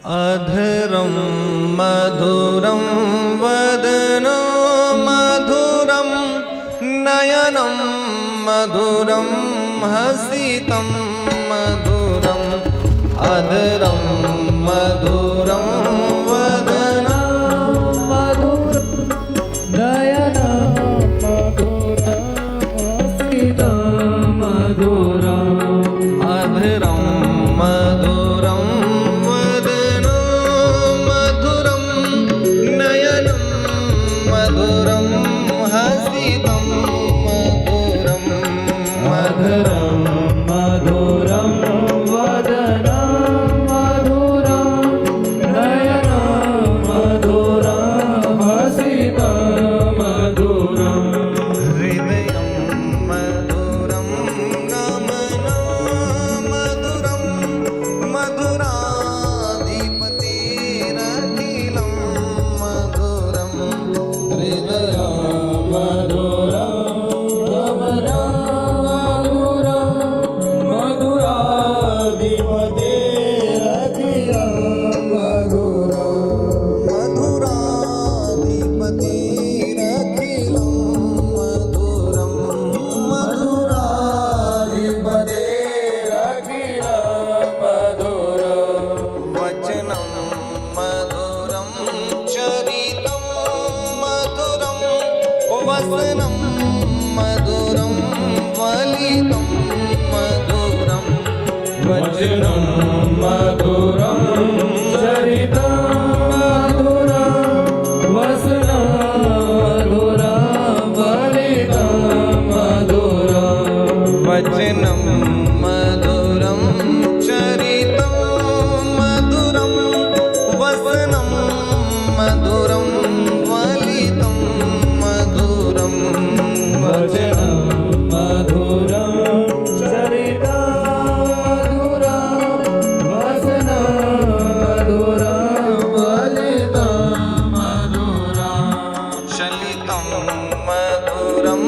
अधरं मधुरं वदनं मधुरं नयनं मधुरं हसितं मधुरम् अधरं मधुरं वदनं मधुरं नयनं मधुरं हसितं मधुरम् अधरं मधुरं मधुरं हसितं मधुरम् मधुरं मधुरं वदनं मधुरं नयनं मधुरं हसितं मधुरम् हृदयं मधुरं गमनं मधुरं मधुराधिपतिरखिलं मधुरम् वसनं मधुरं वलितं मधुरं वचनं मधुरं चरितं मधुरं वसनं मधुरं वलितं मधुरं वचनं मधुरं चरितं मधुरं वसनं मधुरं वलितं वचनं मधुरं चरितं मधुरं वसनं मधुरं वलितं मधुरं शलितं मधुरं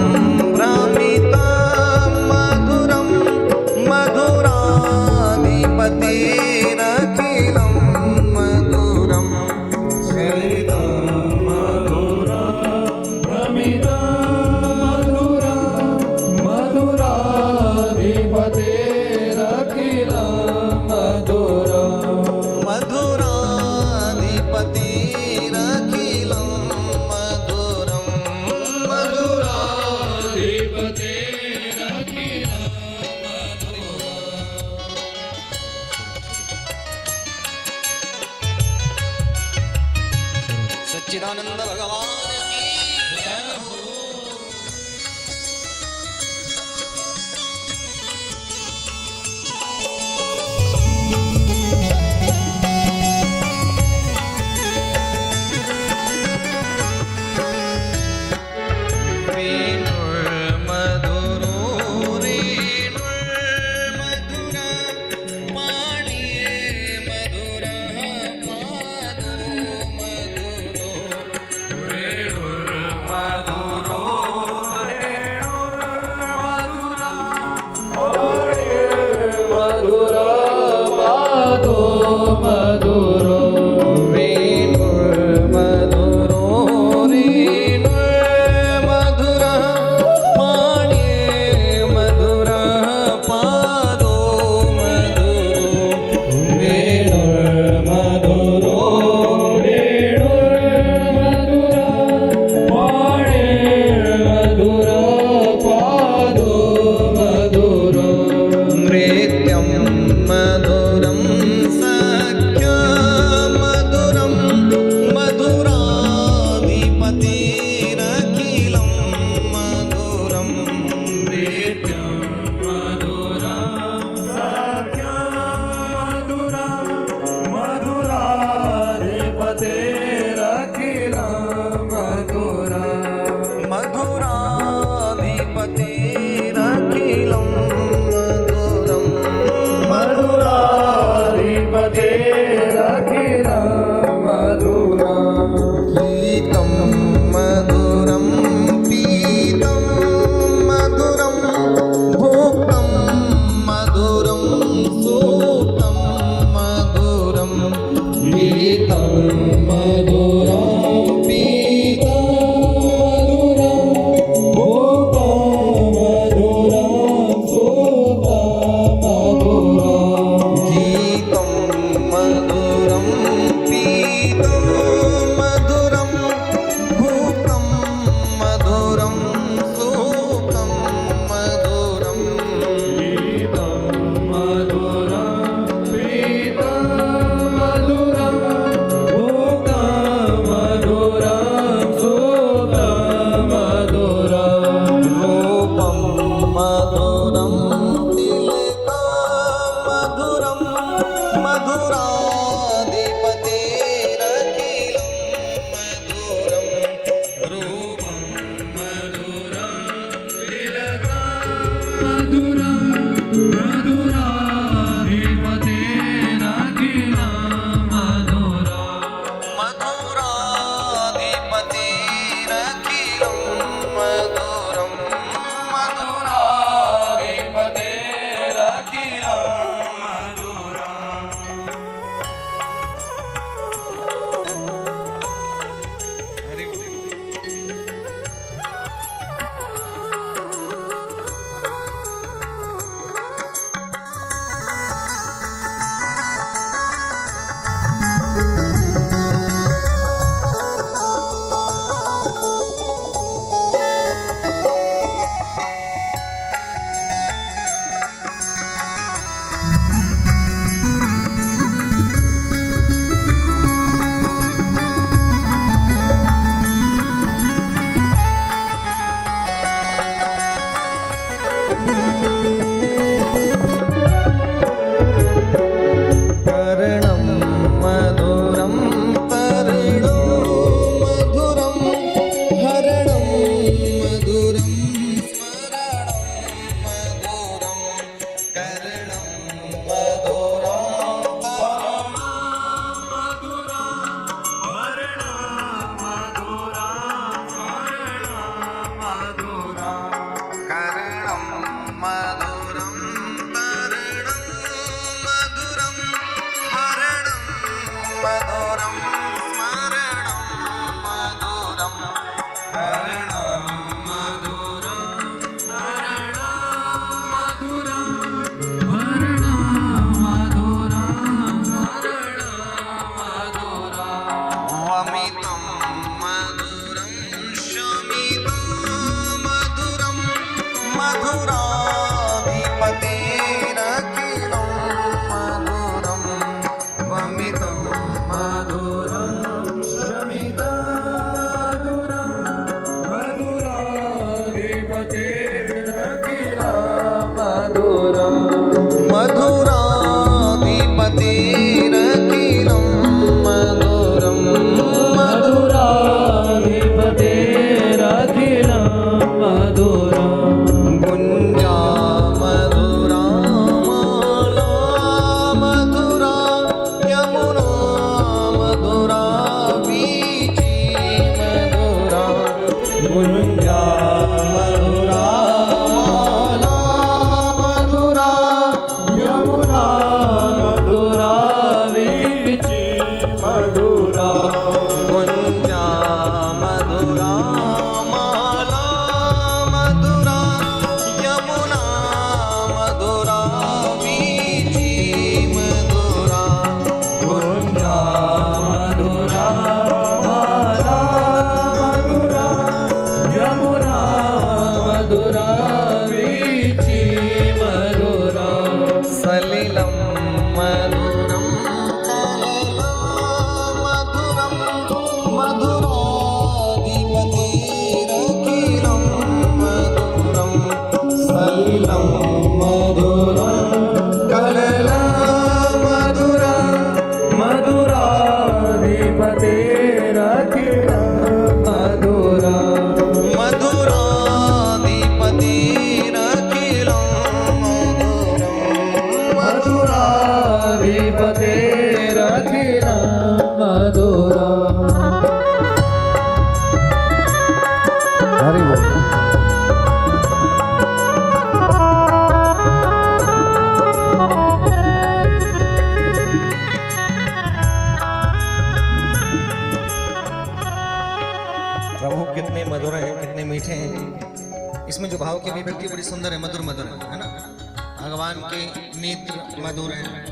भ्रमितं मधुरं मधुराधिपतिरखिलं मधुरं शलितं मधुरं भ्रमितं मधुराधिपतिरखिलं मधुरं मधुराधिपतिरखिलं मधुरं मधुराधिपतिरखिलं सच्चिदानंद भगवान की जय हो। Re पीतं मधुरं पीतं मधुरं भूतं मधुरं सुतं मधुरं गीतं मधुरं पीतं मधुरं भूतं मधुरं सुतं मधुरं गीतं मधुरं पीतं मधुरं भूतं मधुरं सुतं मधुरं रूपं मधुरं तिलकं मधुरं मधुराधिपतेरखिलं मधुरं रूपं मधुरं तिलकं मधुरं मधुराधिपतेरखिलं मधुरं मधुराधिपतेरखिलं मधुरं मधुराधिपतेरखिलं कर्णं मधुरं पर्णो मधुरं हरणं मधुरं स्मरणं मधुरं कर्णं मधुरं मधुरं हरणं मधुरं स्मरणं मधुरं कर्णं मधुरं पर्णं मधुरं हरणं मधुरं स्मरणं मधुरं कर्णं मधुरं हरणं मधुरं हरणं मधुरं स्मरणं मधुरं वमितं मधुरं शमितं मधुरं मधुराधिपतेरखिलं मधुरं वमितं मधुरं शमितं मधुरं मधुराधिपतेरखिलं मधुरं मधुराधिपतेरखिलं मधुरं मधुराधिपतेरखिलं मधुरं गुञ्जा मधुरा माला मधुरा यमुना मधुरा वीची मधुरा गुञ्जा मधुरा माला मधुरा यमुना मधुरा वीची मधुरा गुञ्जा मधुरा माला मधुरा यमुना मधुरा वीची मधुरा गुञ्जा मधुरा माला मधुरा यमुना मधुरा वीची मधुरा सलिलं मधुरं कलिलं मधुरं मधुराधिपतेरखिलं मधुरं मधुराधिपतेरखिलं मधुरं मधुराधिपतेरखिलं मधुरं हरि बोल। मधुर हैं, कितने मीठे हैं। इसमें जो भाव की अभिव्यक्ति बड़ी सुंदर है, मधुर मधुर है ना। भगवान के नेत्र मधुर हैं,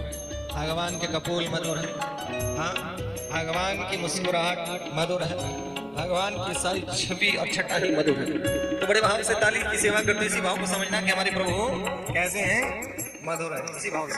भगवान के कपोल मधुर है, हाँ भगवान की मुस्कुराहट मधुर है, भगवान की सारी छवि और छटा ही मधुर है। तो बड़े भाव से ताली की सेवा करते इसी भाव को समझना कि हमारे प्रभु कैसे हैं, मधुर है, इसी भाव से।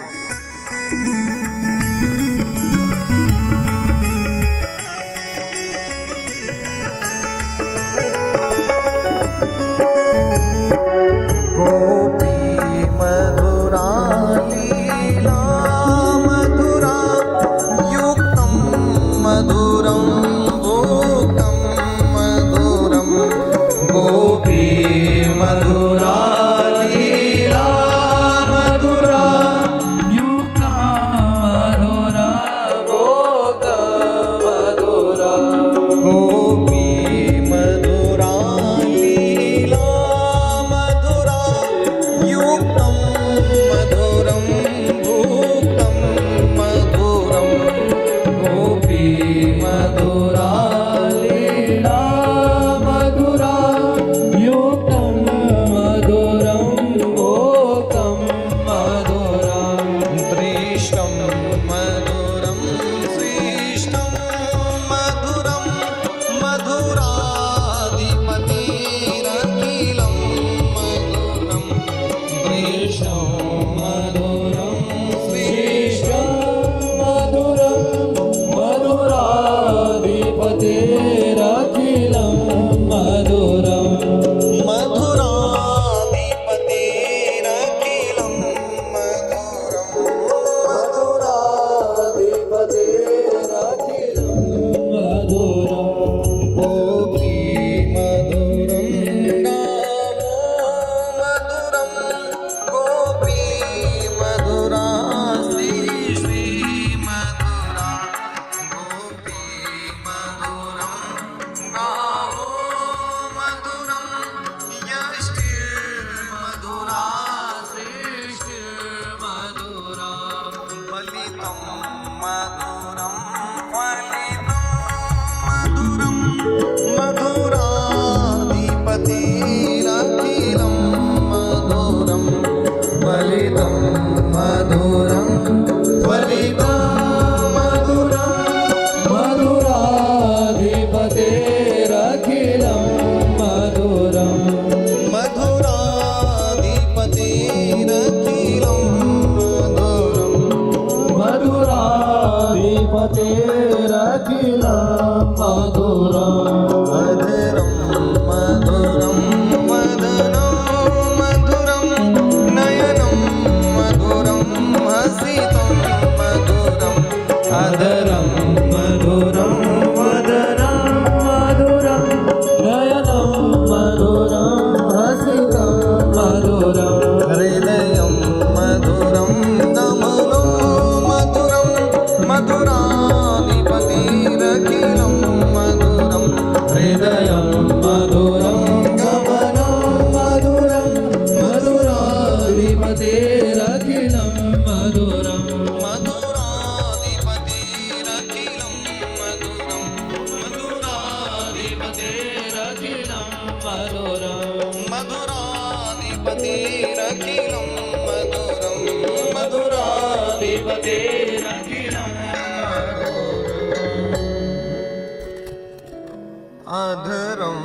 अधरं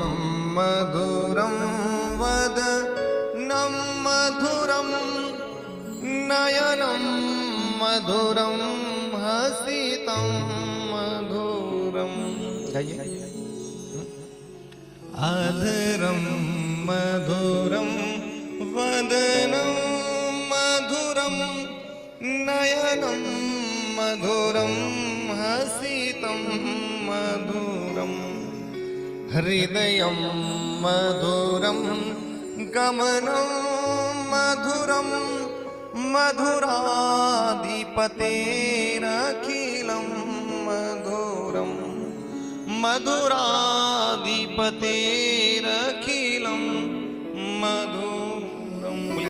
मधुरं वदनं मधुरं नयनं मधुरं हसितं मधुरं। अधरं मधुरं वदनं मधुरं नयनं मधुरं हसितं मधुरम् हृदयं मधुरं गमनं मधुरं मधुराधिपतेरखिलं मधुरं मधुराधिपतेरखिलं